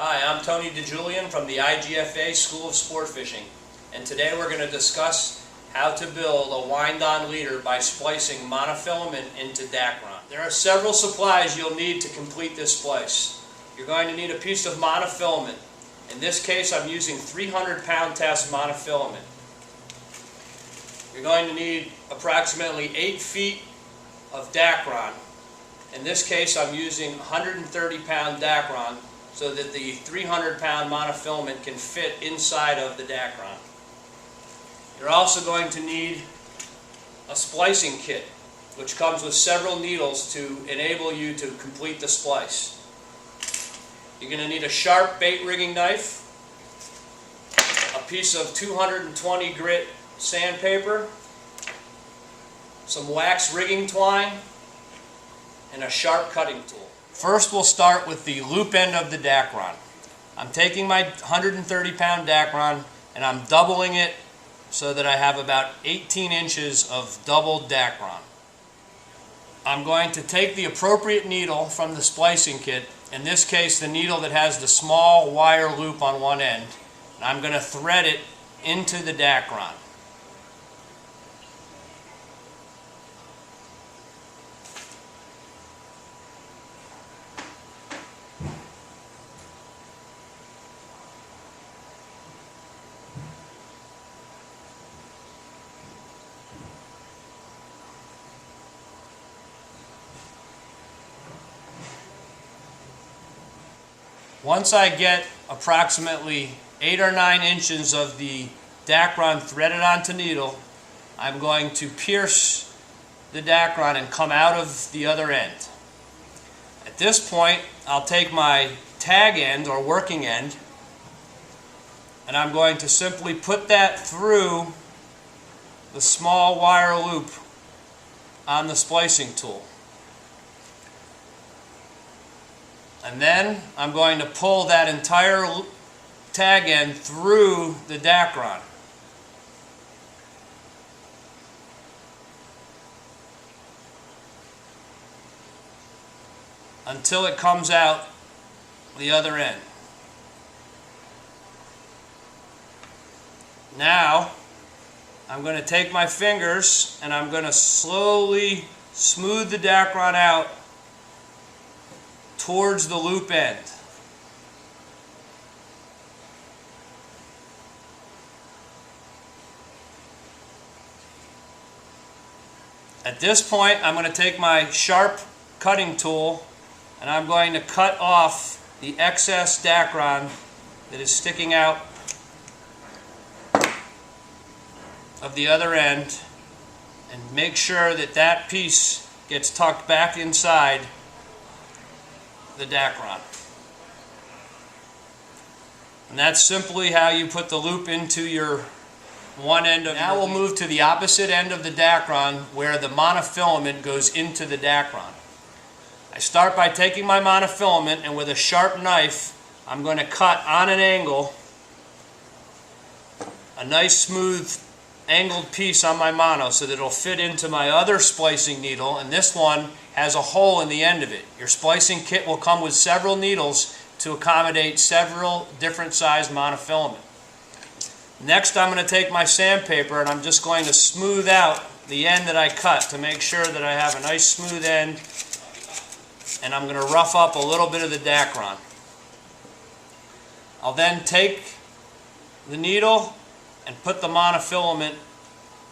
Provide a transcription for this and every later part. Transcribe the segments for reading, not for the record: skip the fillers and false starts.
Hi, I'm Tony DeJulian from the IGFA School of Sport Fishing, and today we're going to discuss how to build a wind-on leader by splicing monofilament into Dacron. There are several supplies you'll need to complete this splice. You're going to need a piece of monofilament. In this case, I'm using 300-pound test monofilament. You're going to need approximately 8 feet of Dacron. In this case, I'm using 130-pound Dacron so that the 300-pound monofilament can fit inside of the Dacron. You're also going to need a splicing kit, which comes with several needles to enable you to complete the splice. You're going to need a sharp bait rigging knife, a piece of 220 grit sandpaper, some wax rigging twine, and a sharp cutting tool. First, we'll start with the loop end of the Dacron. I'm taking my 130-pound Dacron and I'm doubling it so that I have about 18 inches of doubled Dacron. I'm going to take the appropriate needle from the splicing kit, in this case the needle that has the small wire loop on one end, and I'm going to thread it into the Dacron. Once I get approximately 8 or 9 inches of the Dacron threaded onto needle, I'm going to pierce the Dacron and come out of the other end. At this point, I'll take my tag end or working end and I'm going to simply put that through the small wire loop on the splicing tool. And then I'm going to pull that entire tag end through the Dacron. Until it comes out the other end. Now I'm going to take my fingers and I'm going to slowly smooth the Dacron out towards the loop end. At this point, I'm going to take my sharp cutting tool and I'm going to cut off the excess Dacron that is sticking out of the other end, and make sure that that piece gets tucked back inside the Dacron. And that's simply how you put the loop into your one end of. Now we'll move to the opposite end of the Dacron where the monofilament goes into the Dacron. I start by taking my monofilament and with a sharp knife I'm going to cut on an angle a nice smooth angled piece on my mono so that it'll fit into my other splicing needle, and this one has a hole in the end of it. Your splicing kit will come with several needles to accommodate several different size monofilament. Next, I'm going to take my sandpaper and I'm just going to smooth out the end that I cut to make sure that I have a nice smooth end, and I'm going to rough up a little bit of the Dacron. I'll then take the needle and put the monofilament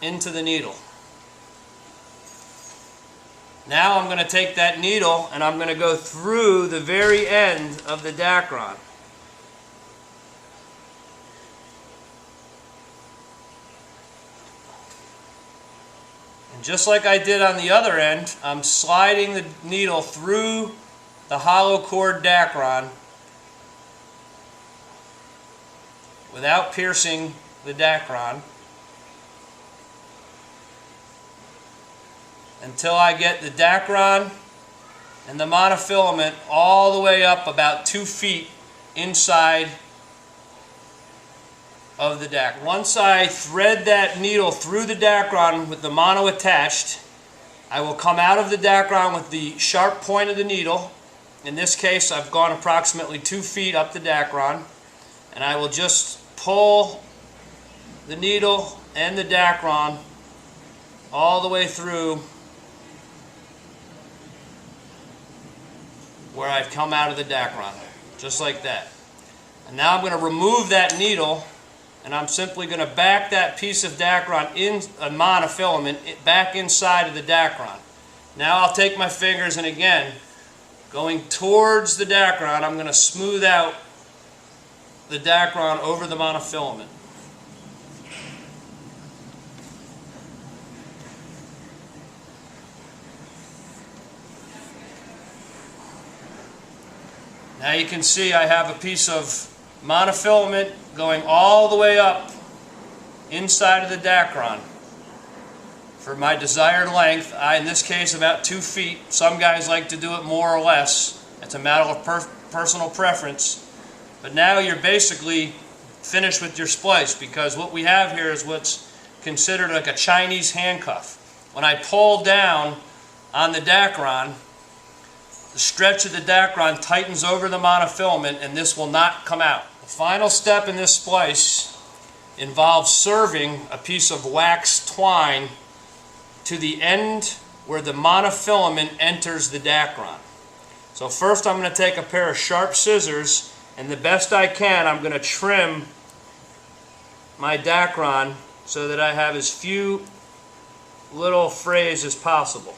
into the needle. Now I'm going to take that needle and I'm going to go through the very end of the Dacron. And just like I did on the other end, I'm sliding the needle through the hollow core Dacron without piercing the Dacron until I get the Dacron and the monofilament all the way up about 2 feet inside of the Dacron. Once I thread that needle through the Dacron with the mono attached, I will come out of the Dacron with the sharp point of the needle In this case, I've gone approximately 2 feet up the Dacron, and I will just pull the needle and the Dacron all the way through where I've come out of the Dacron, just like that. And now I'm going to remove that needle, and I'm simply going to back that piece of Dacron in a monofilament back inside of the Dacron. Now I'll take my fingers, and again, going towards the Dacron, I'm going to smooth out the Dacron over the monofilament. Now you can see I have a piece of monofilament going all the way up inside of the Dacron for my desired length. In this case, about 2 feet. Some guys like to do it more or less. It's a matter of personal preference. But now you're basically finished with your splice, because what we have here is what's considered like a Chinese handcuff. When I pull down on the Dacron, the stretch of the Dacron tightens over the monofilament, and this will not come out. The final step in this splice involves serving a piece of wax twine to the end where the monofilament enters the Dacron. So first I'm going to take a pair of sharp scissors, and the best I can, I'm going to trim my Dacron so that I have as few little frays as possible.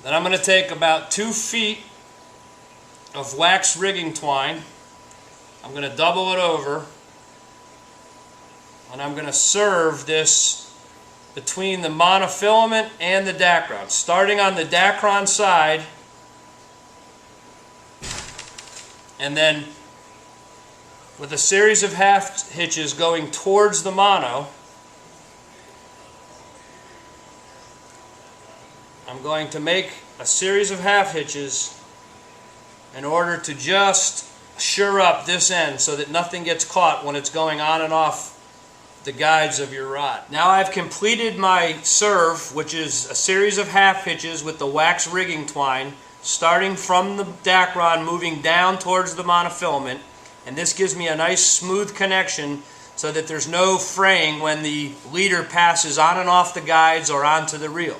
Then I'm going to take about 2 feet of wax rigging twine. I'm going to double it over, and I'm going to serve this between the monofilament and the Dacron, starting on the Dacron side, and then with a series of half hitches going towards the mono, I'm going to make a series of half hitches in order to just sure up this end so that nothing gets caught when it's going on and off the guides of your rod. Now I've completed my serve, which is a series of half hitches with the wax rigging twine, starting from the Dacron, moving down towards the monofilament, and this gives me a nice smooth connection so that there's no fraying when the leader passes on and off the guides or onto the reel.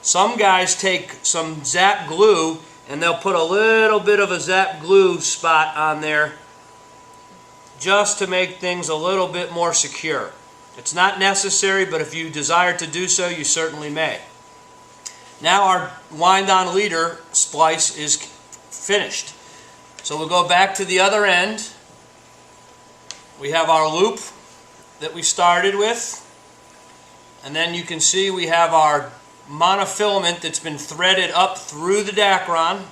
Some guys take some zap glue and they'll put a little bit of a zap glue spot on there just to make things a little bit more secure. It's not necessary, but if you desire to do so, you certainly may. Now our wind-on leader splice is finished. So we'll go back to the other end. We have our loop that we started with, and then you can see we have our monofilament that's been threaded up through the Dacron.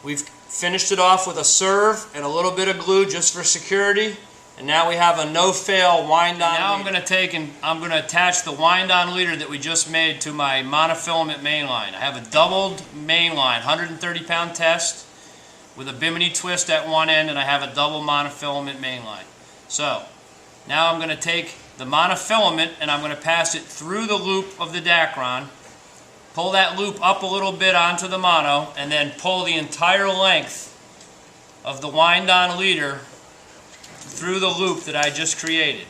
We've finished it off with a serve and a little bit of glue just for security, and now we have a no-fail wind-on. Now I'm going to take and I'm going to attach the wind-on leader that we just made to my monofilament main line. I have a doubled main line, 130-pound test with a bimini twist at one end, and I have a double monofilament main line. So now I'm going to take the monofilament and I'm going to pass it through the loop of the Dacron, pull that loop up a little bit onto the mono, and then pull the entire length of the wind-on leader through the loop that I just created.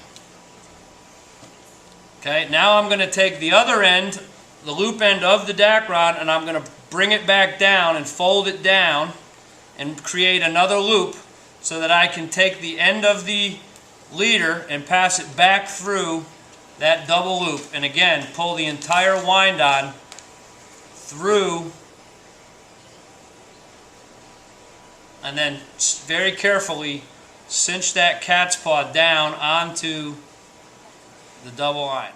Okay, now I'm going to take the other end, the loop end of the Dacron, and I'm going to bring it back down and fold it down and create another loop so that I can take the end of the leader and pass it back through that double loop, and again pull the entire wind-on through, and then very carefully cinch that cat's paw down onto the double line.